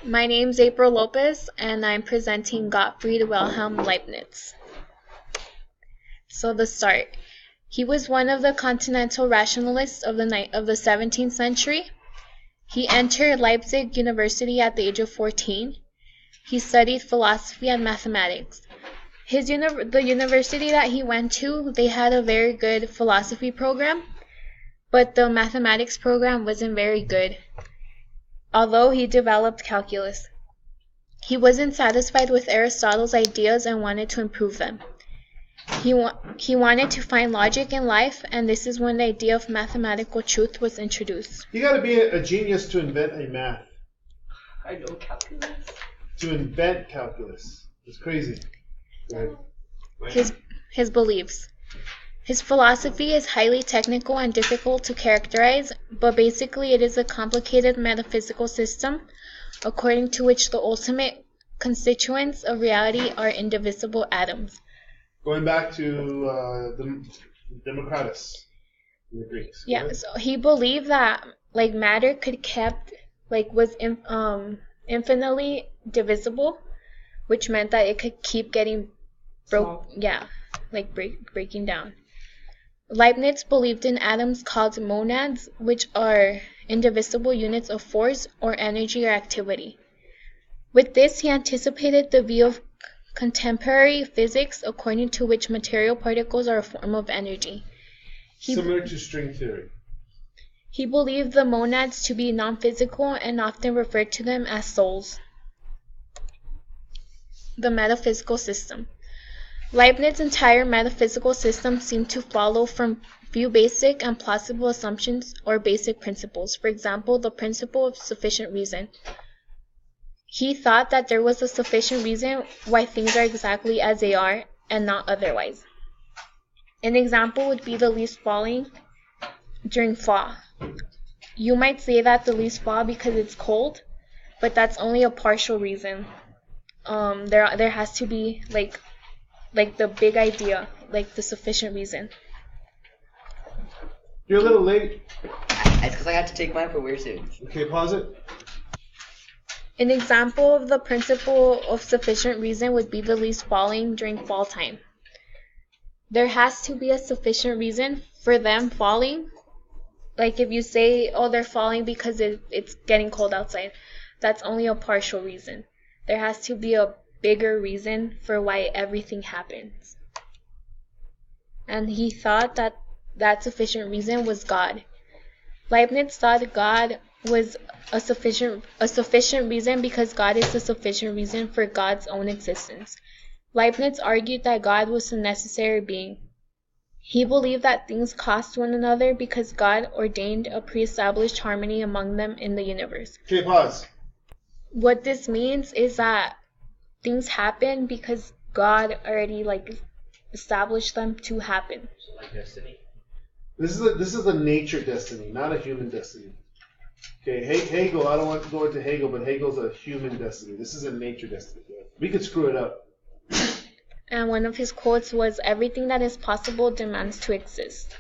My name's April Lopez, and I'm presenting Gottfried Wilhelm Leibniz. So the start. He was one of the continental rationalists of the 17th century. He entered Leipzig University at the age of 14. He studied philosophy and mathematics. The university that he went to, they had a very good philosophy program, but the mathematics program wasn't very good, although he developed calculus. He wasn't satisfied with Aristotle's ideas and wanted to improve them. He wanted to find logic in life, and this is when the idea of mathematical truth was introduced. You got to be a genius to invent a math. I know calculus. To invent calculus. It's crazy. His beliefs. His philosophy is highly technical and difficult to characterize, but basically it is a complicated metaphysical system according to which the ultimate constituents of reality are indivisible atoms. Going back to the Democritus, the Greeks. Yeah, right? so he believed that matter was infinitely divisible, which meant that it could keep getting breaking down. Leibniz believed in atoms called monads, which are indivisible units of force or energy or activity. With this, he anticipated the view of contemporary physics, according to which material particles are a form of energy. Similar to string theory. He believed the monads to be non-physical and often referred to them as souls. The metaphysical system. Leibniz's entire metaphysical system seemed to follow from few basic and plausible assumptions or basic principles. For example, the principle of sufficient reason. He thought that there was a sufficient reason why things are exactly as they are and not otherwise. An example would be the leaves falling during fall. You might say that the leaves fall because it's cold, but that's only a partial reason. There has to be like the big idea, like the sufficient reason. You're a little late. It's because I have to take mine for weird soon. Okay, pause it. An example of the principle of sufficient reason would be the leaves falling during fall time. There has to be a sufficient reason for them falling. Like if you say, oh, they're falling because it's getting cold outside, that's only a partial reason. There has to be a bigger reason for why everything happens. And he thought that sufficient reason was God. Leibniz thought God was a sufficient reason because God is the sufficient reason for God's own existence. Leibniz argued that God was a necessary being. He believed that things caused one another because God ordained a pre-established harmony among them in the universe. Okay, pause. What this means is that things happen because God already established them to happen. Like destiny. This is a nature destiny, not a human destiny. Okay, Hegel, I don't want to go into Hegel, but Hegel's a human destiny. This is a nature destiny. We could screw it up. And one of his quotes was, "Everything that is possible demands to exist."